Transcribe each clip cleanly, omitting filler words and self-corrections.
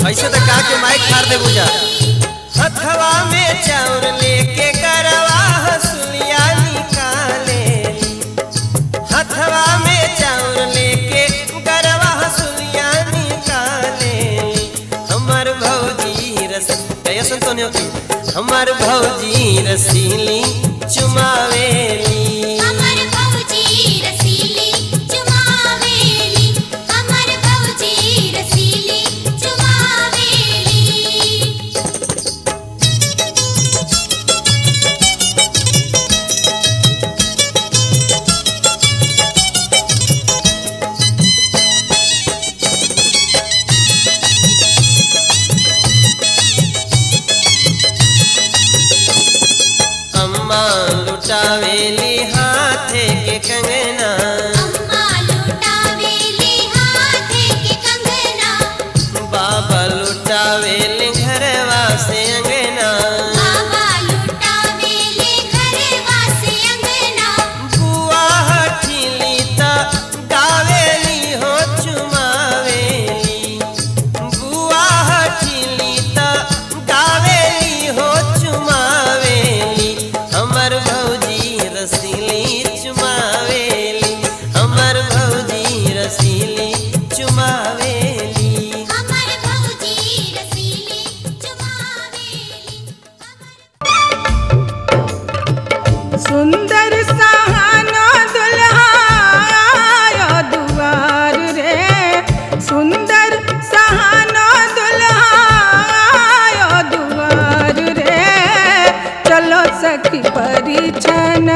ऐसे तो का के माइक फाड़ दे बुझा। हथवा में चाउर लेके करवा हसुलिया निकाले, हथवा में चाउर लेके करवा हसुलिया निकाले। हमार भौजी रसीली तो नहीं होती, हमार भौजी रसीली चुमावेली। लुटावेली हाथे के कंगना, अम्मा लुटावेली हाथे के कंगना। बाबा लुटावेली घरवा से अंगना, बाबा लुटावेली घरवा से अंगना। बुआ हठीली ता गावेली हो चुमावेली, बुआ हठीली ता गावेली हो चुमावेली। हमर भौजी रसीली चुमावेली, हमर भौजी रसीली चुमावेली। हमर भौजी रसीली चुमावेली। सुंदर सहानो दुल्हा आयो दुआर रे, सुंदर सहानो दुल्हा आयो दुआर रे। चलो सखी परिछन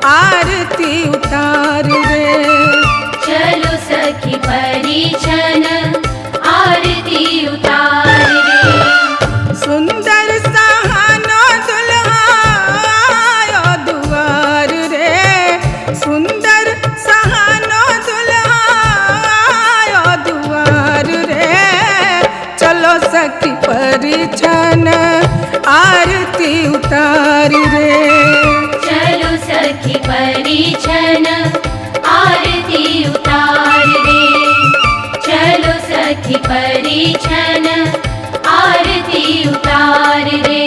आरती उतार रे, चलो सखी परिछन आरती उतार रे। सुंदर सहानो दुल्हा आयो दुआर रे, सुंदर सहानो दुल्हा आयो दुआर रे। चलो सखी परिछन आरती उतार रे, चलो सखी परिछन आरती उतार रे। चलो सखी परिछन आरती उतार रे।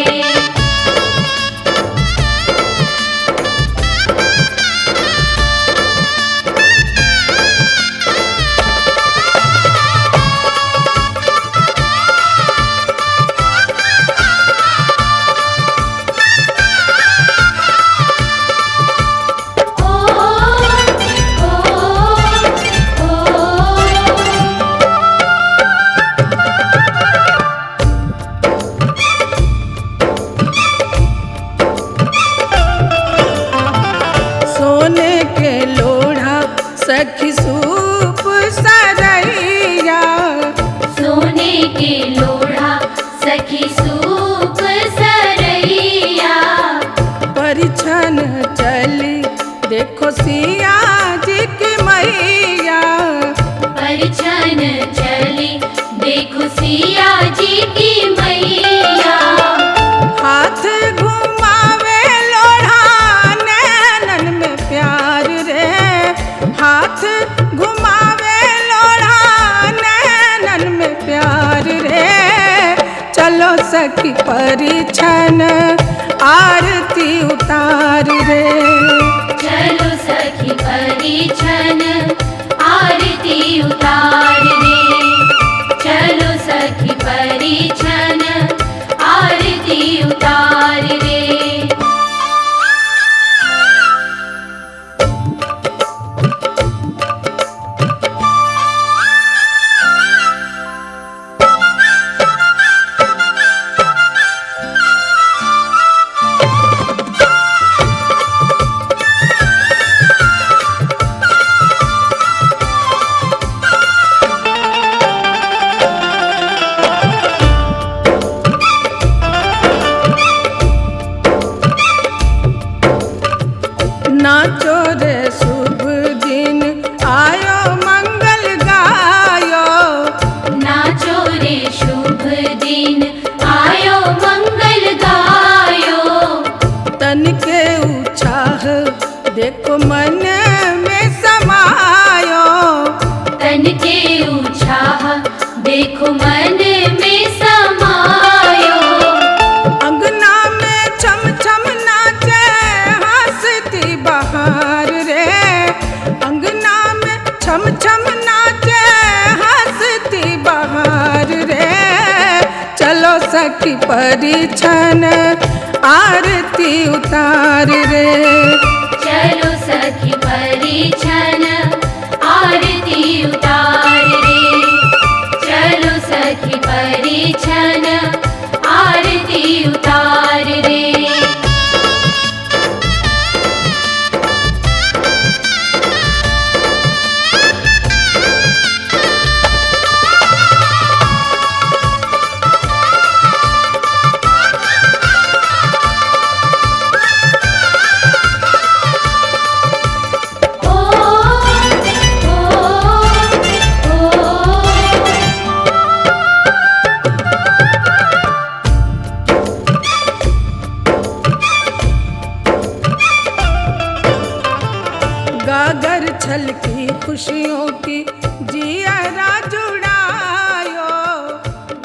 सोने के लोढ़ा सखी सूप सरैया, सोने के लोढ़ा सखी सूप सरैया। परिछन चली देखो सिया जी की मैया, परिछन चली देखो सिया जी की मैया। हाथ घुमावे लोढ़ा नैनन में प्यार रे, हाथ घुमावे लोढ़ा नैनन में प्यार रे। चलो सखी परिछन आरती उतार रे, चलो सखी परिछन आरती उतार रे। चलो सखी परिछन आरती उतार रे। नाचो रे शुभ दिन आयो मंगल गायो, नाचो रे शुभ दिन आयो मंगल गायो। तन के उत्साह देखो मन में समायो, तन के उत्साह देखो मन में समायो। अंगना में छम छम नाचे हंसती बहार रे, अंगना में छम छम नाचे हंसती बहार रे। चलो सखी परिछन आरती उतार रे, चलो सखी परिछन आरती उतार रे, चलो सखी परिछन आरती उतार रे। गागर छलकी खुशियों की जियरा जुड़ायो,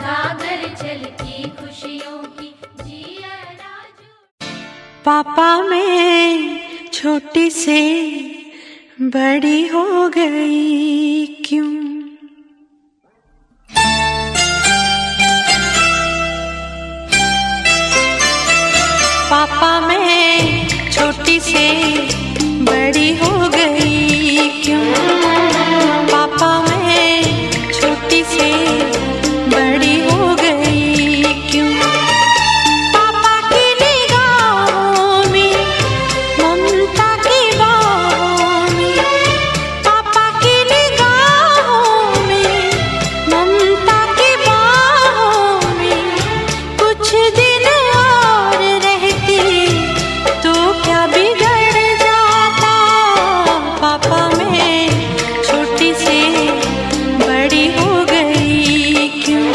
गागर छलकी खुशियों की जियरा जुड़ायो। पापा मैं छोटी से बड़ी हो गई क्यों? पापा मैं छोटी से बड़ी हो गई क्यों? पापा मैं छोटी से बड़ी हो गई क्यों? पापा की निगाहों में ममता की बाहों में, पापा की निगाहों में ममता की बाहों में कुछ दिन और रहती तो क्या बिगड़ जाता? पापा मैं छोटी से बड़ी हो गई क्यों?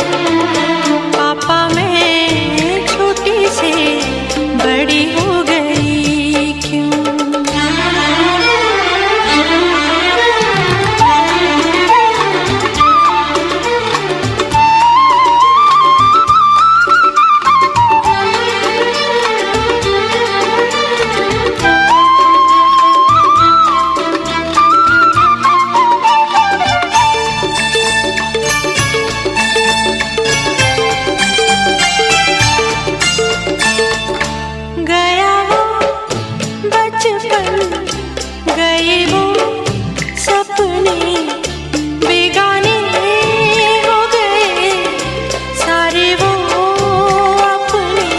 पापा मैं छोटी से बड़ी हो गई क्यों? गया वो बचपन, गए वो सपने, बेगाने हो गए सारे वो अपने।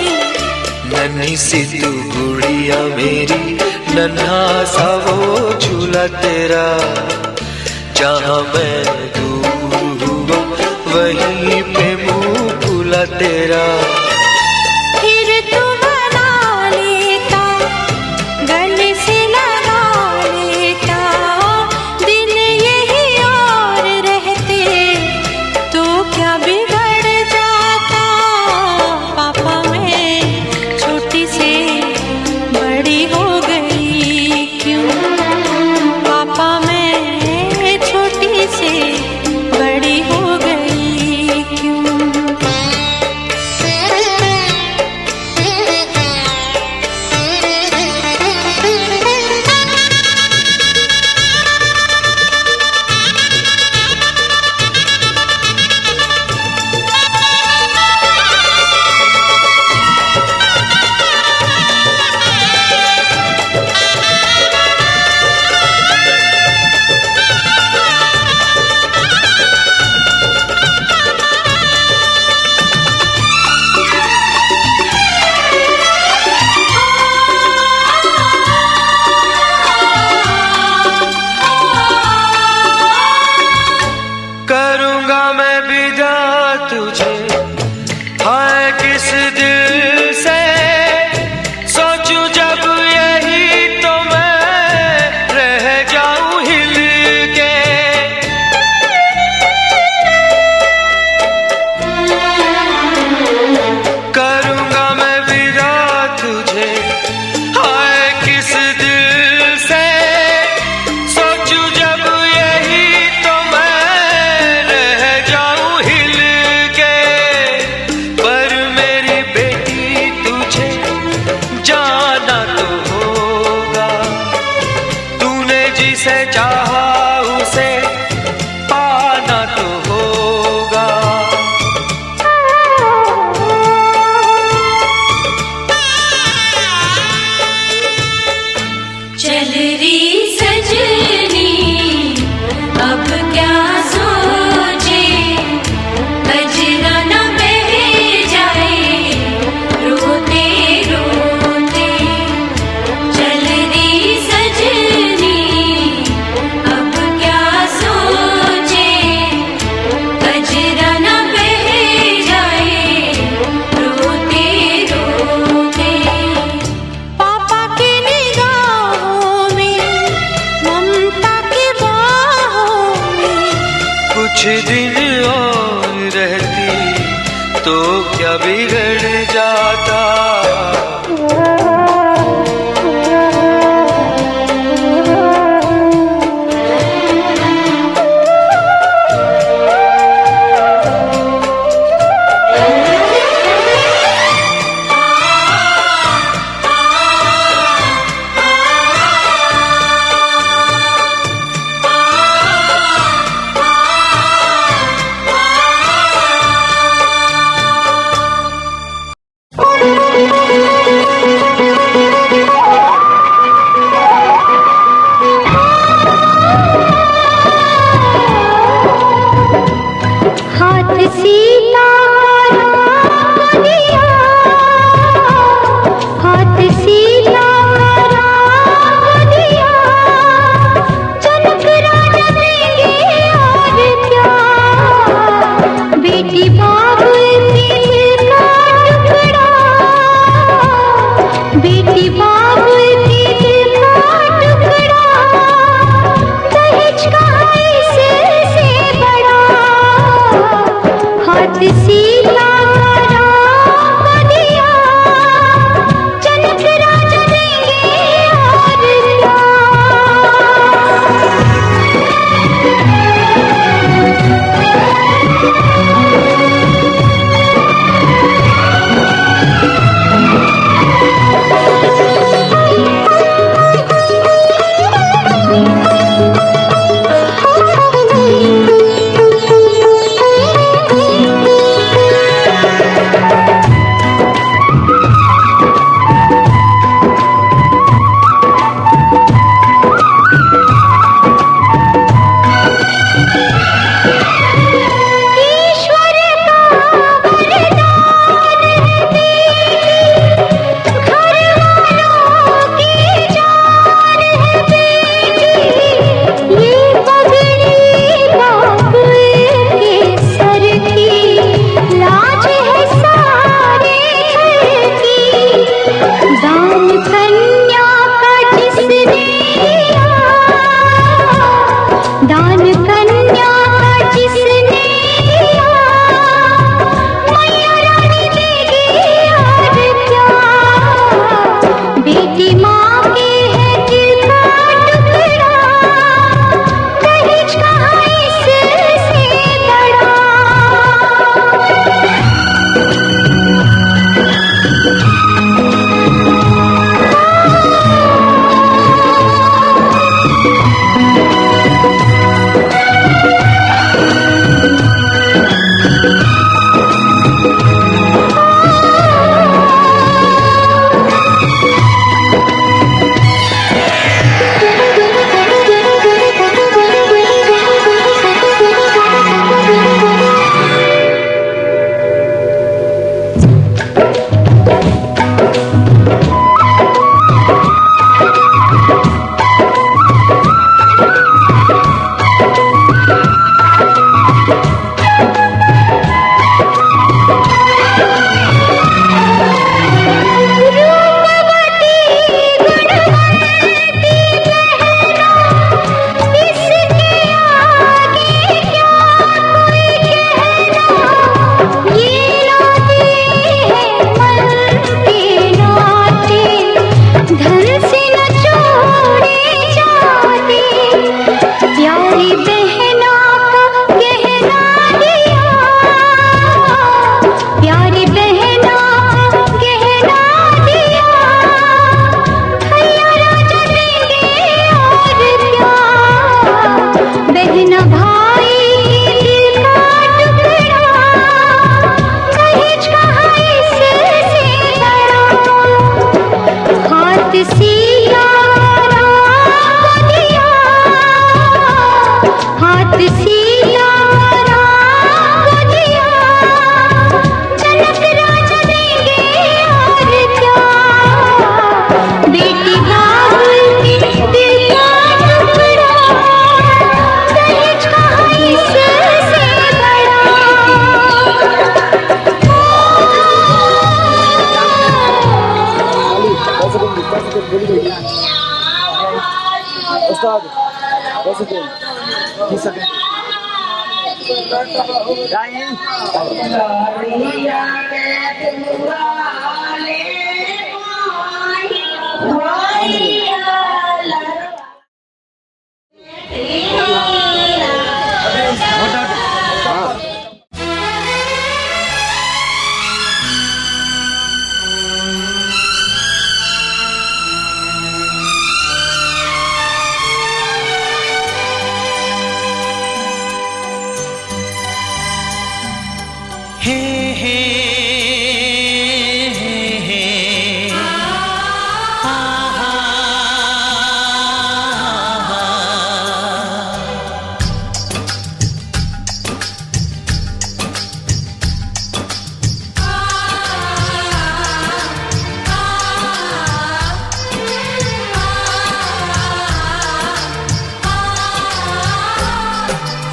नन्ही सी तू गुड़िया मेरी, नन्हा सा वो झूला तेरा, जहाँ मैं दूर हुआ वहीं पे मुँह खुला तेरा। फिर तू बना लेता, गले से लगा लेता, दिन यही और रहते तो क्या बिगड़ जाता? पापा मैं छोटी से बड़ी हो गई क्यों? पापा मैं छोटी से बड़ी हो गई क्यों? जिसे चाहा उसे पाना तो होगा। चल री सजनी अब क्या सोचे, कजरा न बह जाए रोते रोते। चल री सजनी अब क्या सोचे, कजरा न बह जाए रोते रोते। पापा की निगाहों में, ममता की बाहों में, कुछ दिन और रहती तो क्या बिगड़ जाता। सिया राम को दिया, हाथ सिया राम को दिया, जनक राजा देंगे और क्या, बेटी बाबुल के दिल का टुकड़ा, दहेज कहाँ इससे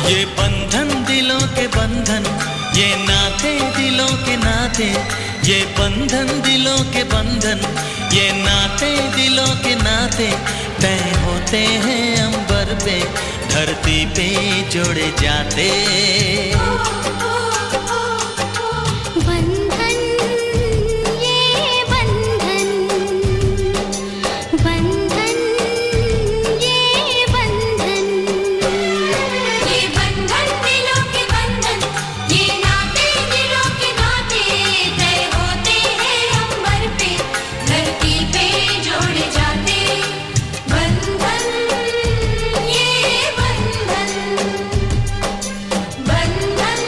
ये बंधन दिलों के बंधन, ये नाते दिलों के नाते, ये बंधन दिलों के बंधन, ये नाते दिलों के नाते, तय होते हैं अंबर पे, धरती पे जोड़े जाते। बंधन ये बंधन, बंधन ये बंधन, ये बंधन दिलों के बंधन, ये नाते दिलों के नाते, तय होते हैं अंबर पे, धरती पे जोड़े जाते। बंधन ये बंधन, बंधन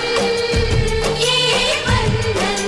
ये बंधन।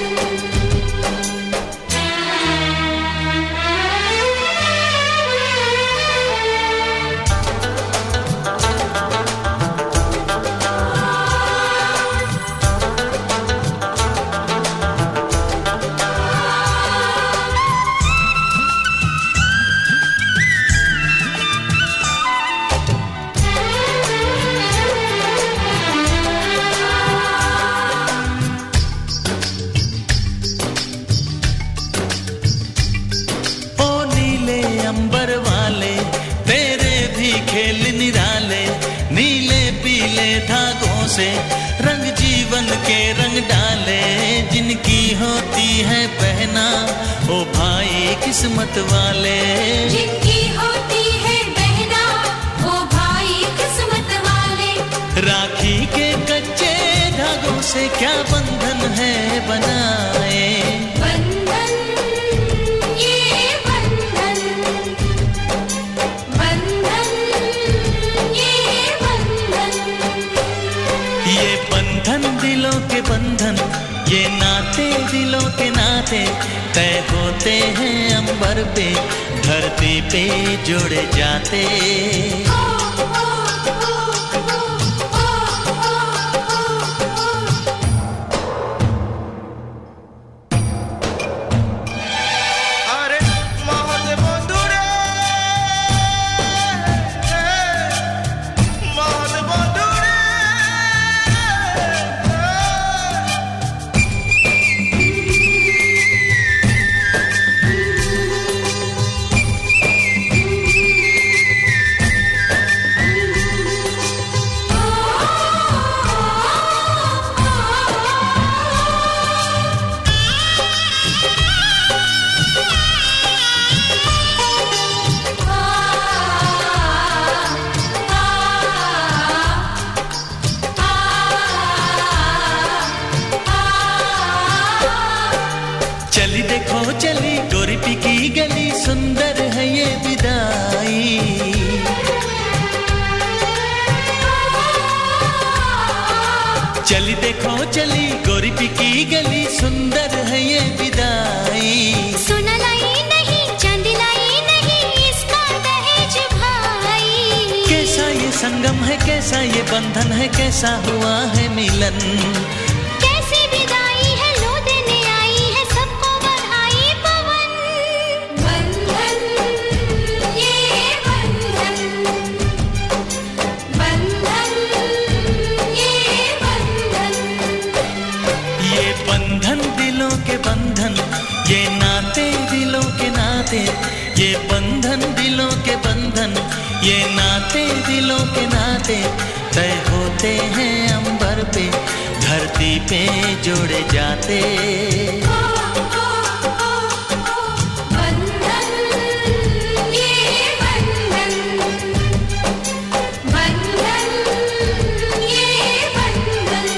ओ नीले अंबर वाले, तेरे भी खेल निराले, नीले पीले धागों से रंग जीवन के रंग डाले, जिनकी होती है पहना ओ भाई किस्मत वाले। जिनकी होती है बहना वो भाई किस्मत वाले, राखी के कच्चे धागों से क्या बंधन है बनाए। बंधन ये बंधन, बंधन ये बंधन। ये बंधन दिलों के बंधन, ये नाते दिलों के नाते, तय होते हैं अंबर पे, धरती पे जोड़े जाते। अरे महत बंधुरे, महत बंधुरे। चली देखो चली गोरी पिकी गली, सुंदर है ये विदाई। चली देखो चली गोरी पिकी गली, सुंदर है ये विदाई। सोना लाई नहीं चांदी लाई नहीं, इश्क संगम है कैसा ये बंधन है कैसा हुआ है मिलन। कैसी विदाई है लो देने आई है सबको बधाई पवन। बंधन ये बंधन, बंधन ये बंधन, ये बंधन दिलों के बंधन, ये नाते दिलों के नाते, ये बंधन दिलों के बंधन, ये नाते दिलों के नाते तय होते हैं अंबर पे धरती पे जोड़े जाते। बंधन ये बंधन, बंधन ये बंधन,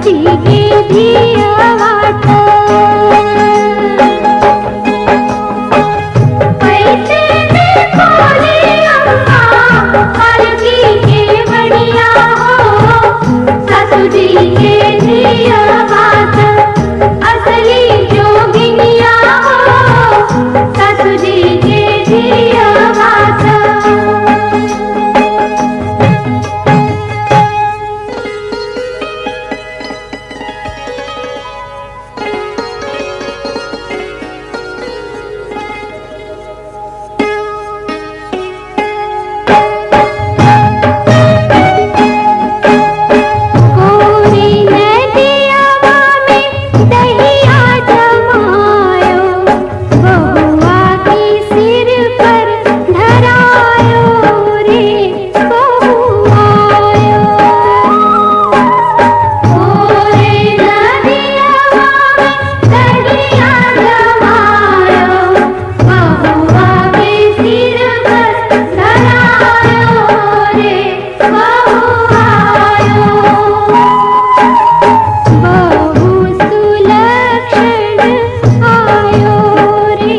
जी के धियावात पैसे में खोले अम्मा पालकी के बढ़िया हो सासू जी के धियावात असली जोगिनिया हो सासू जी के धियावात कोरी नदियावा में दहिया जमायो बहुआ की सिर पर धरायो रे बहुआयो कोरी नदियावा में दहिया जमायो बहुआ के सिर पर धरायो रे बहुआयो बहु सुलक्षण आयो रे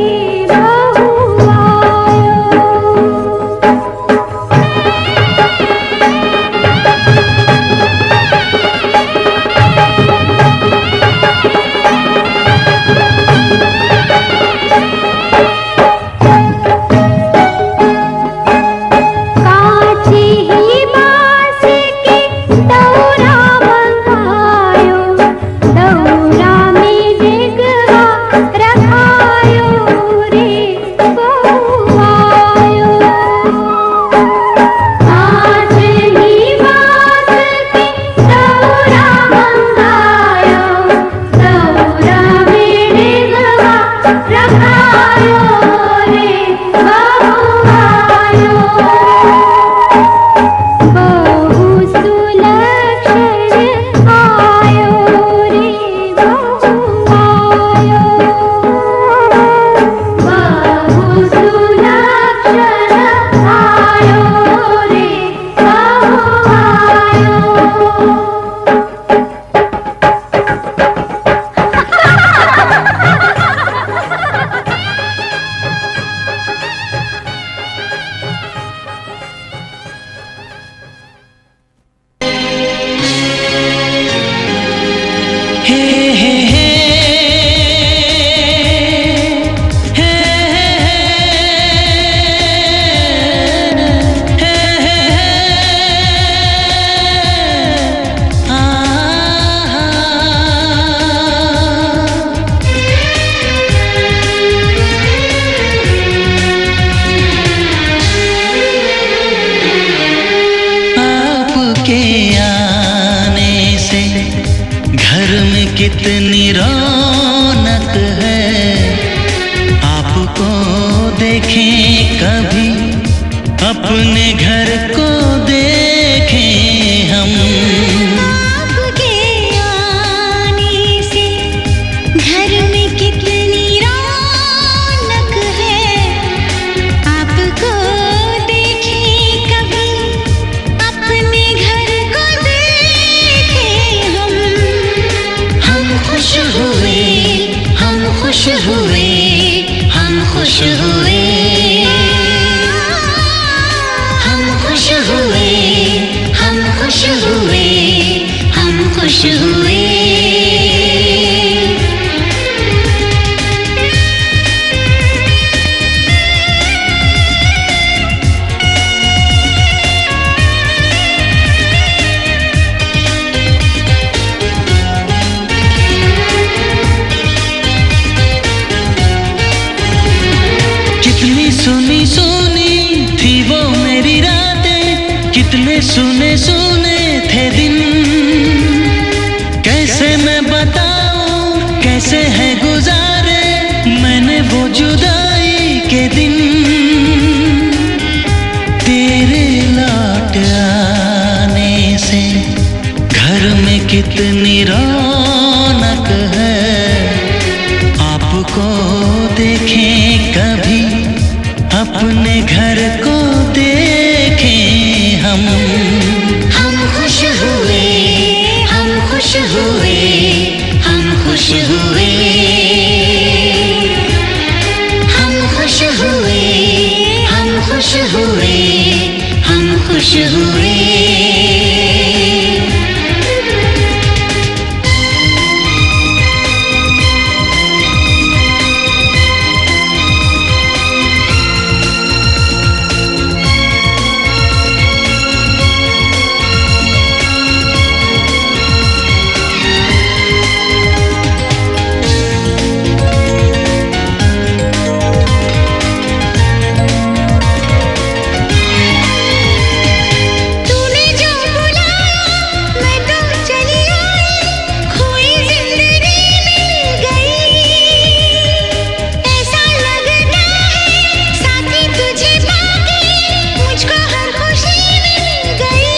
काची ही बांस के दौरा मंगायो दौरा में डिगवा रखायो रे बहुआयो काच ही बांस के दौरा मंगायो दौरा में डिगवा रखायो रे बहुआयो बहु सुलक्षण आयो रे बहुआयो बहु सुलक्षण आयो रे बहुआयो हे हे हे हे हे आपके आने से घर में कितनी रौनक है आपको देखें कभी अपने घर को देखें हम आपके आने से घर में कितनी रौनक है आपको देखें कभी अपने घर को देखें हम खुश हुए हम खुश हुए हम खुश हुए हम खुश हुए हम खुश हुए हम खुश हुए कितनी सुनी सुनी थी वो मेरी रातें कितने सुने सुने थे दिन कैसे मैं बताऊं कैसे है गुजारे मैंने वो जुदाई के दिन तेरे लौट आने से घर में कितनी रौनक है आपको देखें कभी अपने घर को देखें हम खुश हुए हम खुश हुए खुश हुए, हम खुश हुए। तूने जो बुलाया मैं तो चली आई, खोई जिंदगी मिल गई। ऐसा लगता है साथी तुझे पाके मुझको हर खुशी मिल गई।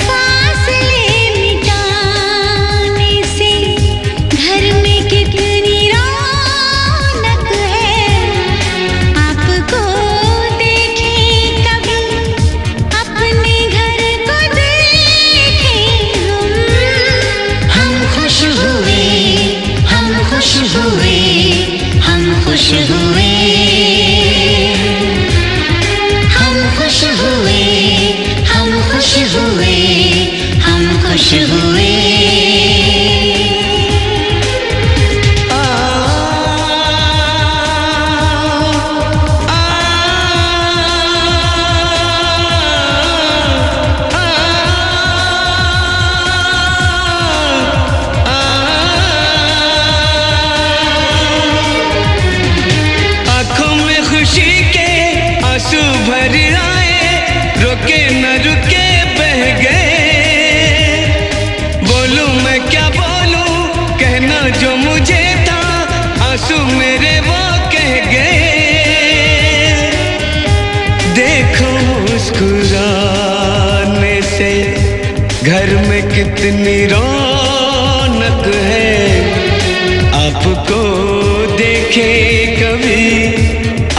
फासले मिटाने से घर में कितनी रौनक है। आपको देखे कभी अपने घर को देखे हम खुश हुए, हम खुश हुए, हम खुश हुए। हम खुश हुए, हम खुश हुए, हम खुश हुए। आंखों में खुशी के आंसू भर आए, रुके न रुके बह गए। बोलूं मैं क्या बोलूं, कहना जो मुझे था आंसू मेरे वो कह गए। देखो मुस्कुराने से घर में कितनी रौनक है। आपको देखे कभी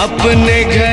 अपने घर